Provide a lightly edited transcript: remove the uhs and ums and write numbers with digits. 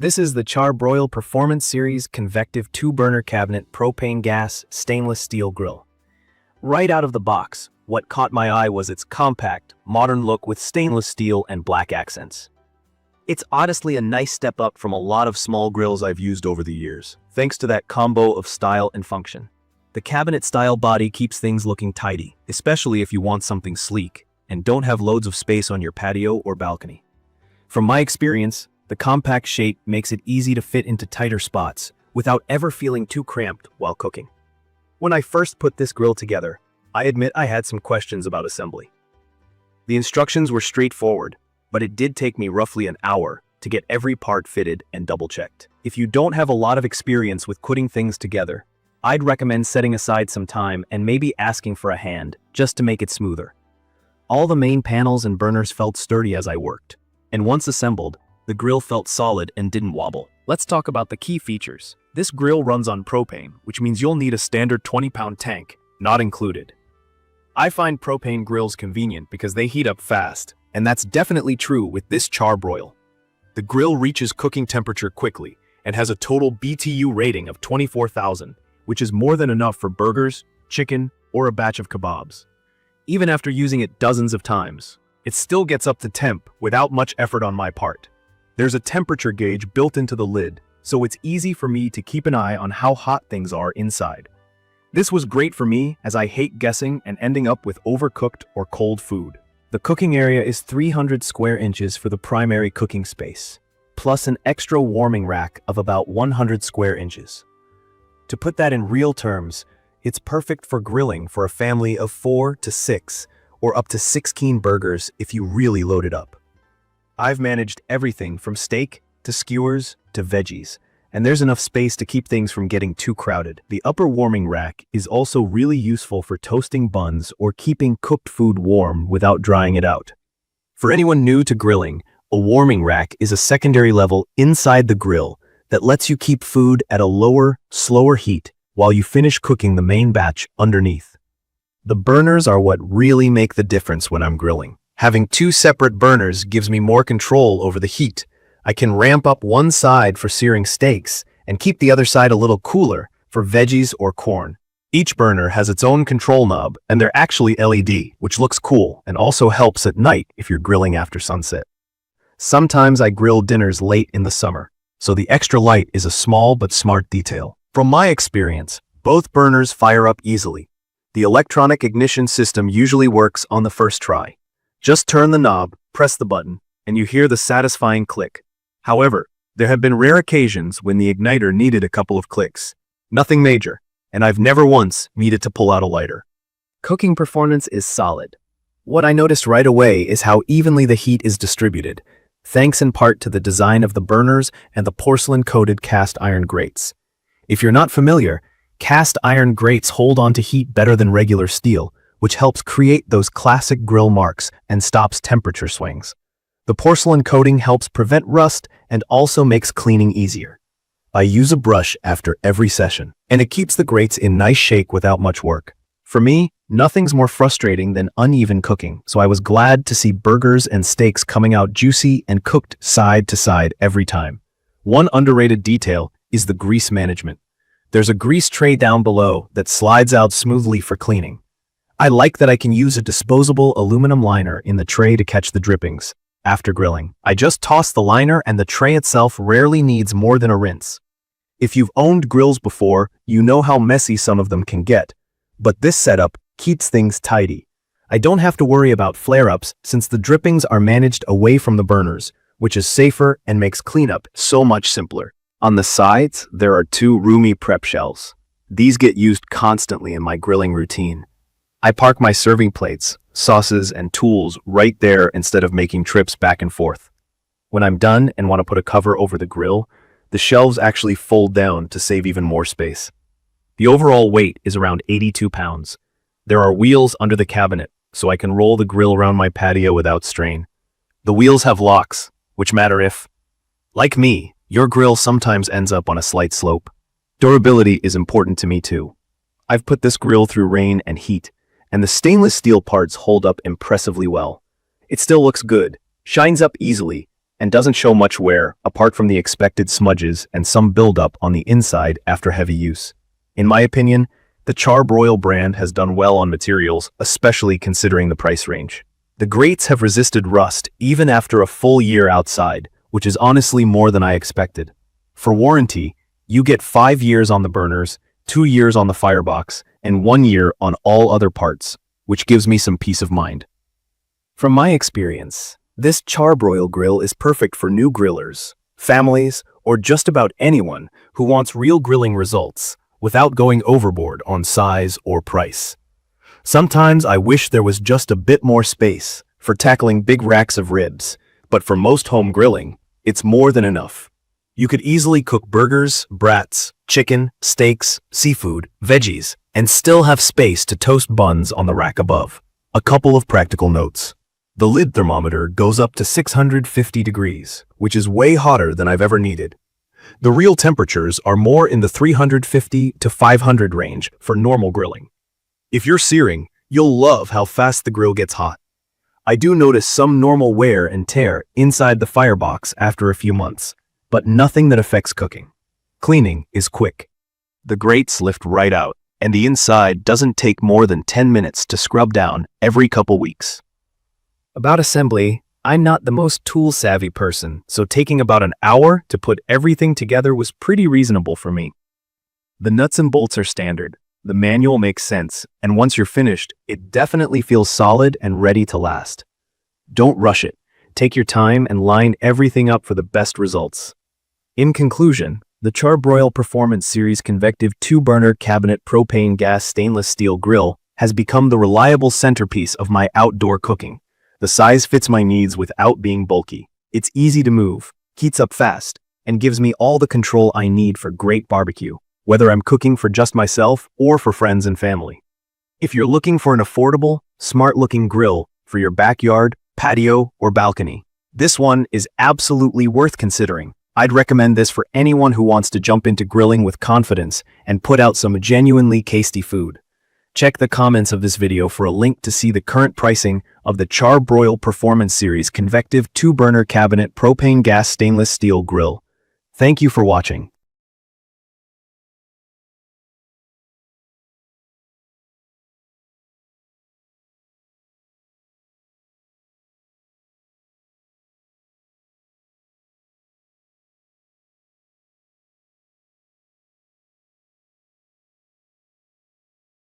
This is the Char-Broil Performance Series Convective 2-burner cabinet propane gas stainless steel grill. Right out of the box, what caught my eye was its compact, modern look with stainless steel and black accents. It's honestly a nice step up from a lot of small grills I've used over the years, thanks to that combo of style and function. The cabinet-style body keeps things looking tidy, especially if you want something sleek and don't have loads of space on your patio or balcony. From my experience, the compact shape makes it easy to fit into tighter spots without ever feeling too cramped while cooking. When I first put this grill together, I admit I had some questions about assembly. The instructions were straightforward, but it did take me roughly an hour to get every part fitted and double-checked. If you don't have a lot of experience with putting things together, I'd recommend setting aside some time and maybe asking for a hand just to make it smoother. All the main panels and burners felt sturdy as I worked, and once assembled, the grill felt solid and didn't wobble. Let's talk about the key features. This grill runs on propane, which means you'll need a standard 20-pound tank, not included. I find propane grills convenient because they heat up fast, and that's definitely true with this Char-Broil. The grill reaches cooking temperature quickly and has a total BTU rating of 24,000, which is more than enough for burgers, chicken, or a batch of kebabs. Even after using it dozens of times, it still gets up to temp without much effort on my part. There's a temperature gauge built into the lid, so it's easy for me to keep an eye on how hot things are inside. This was great for me as I hate guessing and ending up with overcooked or cold food. The cooking area is 300 square inches for the primary cooking space, plus an extra warming rack of about 100 square inches. To put that in real terms, it's perfect for grilling for a family of 4 to 6 or up to 16 burgers if you really load it up. I've managed everything from steak to skewers to veggies, and there's enough space to keep things from getting too crowded. The upper warming rack is also really useful for toasting buns or keeping cooked food warm without drying it out. For anyone new to grilling, a warming rack is a secondary level inside the grill that lets you keep food at a lower, slower heat while you finish cooking the main batch underneath. The burners are what really make the difference when I'm grilling. Having 2 separate burners gives me more control over the heat. I can ramp up one side for searing steaks and keep the other side a little cooler for veggies or corn. Each burner has its own control knob, and they're actually LED, which looks cool and also helps at night if you're grilling after sunset. Sometimes I grill dinners late in the summer, so the extra light is a small but smart detail. From my experience, both burners fire up easily. The electronic ignition system usually works on the first try. Just turn the knob, press the button, and you hear the satisfying click. However, there have been rare occasions when the igniter needed a couple of clicks. Nothing major, and I've never once needed to pull out a lighter. Cooking performance is solid. What I noticed right away is how evenly the heat is distributed, thanks in part to the design of the burners and the porcelain-coated cast iron grates. If you're not familiar, cast iron grates hold on to heat better than regular steel, which helps create those classic grill marks and stops temperature swings. The porcelain coating helps prevent rust and also makes cleaning easier. I use a brush after every session, and it keeps the grates in nice shape without much work. For me, nothing's more frustrating than uneven cooking, so I was glad to see burgers and steaks coming out juicy and cooked side to side every time. One underrated detail is the grease management. There's a grease tray down below that slides out smoothly for cleaning. I like that I can use a disposable aluminum liner in the tray to catch the drippings. After grilling, I just toss the liner and the tray itself rarely needs more than a rinse. If you've owned grills before, you know how messy some of them can get, but this setup keeps things tidy. I don't have to worry about flare-ups since the drippings are managed away from the burners, which is safer and makes cleanup so much simpler. On the sides, there are 2 roomy prep shelves. These get used constantly in my grilling routine. I park my serving plates, sauces, and tools right there instead of making trips back and forth. When I'm done and want to put a cover over the grill, the shelves actually fold down to save even more space. The overall weight is around 82 pounds. There are wheels under the cabinet, so I can roll the grill around my patio without strain. The wheels have locks, which matter if, like me, your grill sometimes ends up on a slight slope. Durability is important to me too. I've put this grill through rain and heat, and the stainless steel parts hold up impressively well. It still looks good, shines up easily, and doesn't show much wear apart from the expected smudges and some buildup on the inside after heavy use. In my opinion, the Char-Broil brand has done well on materials, especially considering the price range. The grates have resisted rust even after a full year outside, which is honestly more than I expected. For warranty, you get 5 years on the burners, 2 years on the firebox, and 1 year on all other parts, which gives me some peace of mind. From my experience, this Char-Broil grill is perfect for new grillers, families, or just about anyone who wants real grilling results without going overboard on size or price. Sometimes I wish there was just a bit more space for tackling big racks of ribs, but for most home grilling, it's more than enough. You could easily cook burgers, brats, chicken, steaks, seafood, veggies, and still have space to toast buns on the rack above. A couple of practical notes. The lid thermometer goes up to 650 degrees, which is way hotter than I've ever needed. The real temperatures are more in the 350 to 500 range for normal grilling. If you're searing, you'll love how fast the grill gets hot. I do notice some normal wear and tear inside the firebox after a few months, but nothing that affects cooking. Cleaning is quick. The grates lift right out, and the inside doesn't take more than 10 minutes to scrub down every couple weeks. About assembly, I'm not the most tool-savvy person, so taking about an hour to put everything together was pretty reasonable for me. The nuts and bolts are standard. The manual makes sense, and once you're finished, it definitely feels solid and ready to last. Don't rush it. Take your time and line everything up for the best results. In conclusion, the Char-Broil Performance Series Convective 2-burner cabinet propane gas stainless steel grill has become the reliable centerpiece of my outdoor cooking. The size fits my needs without being bulky. It's easy to move, heats up fast, and gives me all the control I need for great barbecue, whether I'm cooking for just myself or for friends and family. If you're looking for an affordable, smart-looking grill for your backyard, patio, or balcony, this one is absolutely worth considering. I'd recommend this for anyone who wants to jump into grilling with confidence and put out some genuinely tasty food. Check the comments of this video for a link to see the current pricing of the Char-Broil Performance Series Convective 2-burner cabinet propane gas stainless steel grill. Thank you for watching.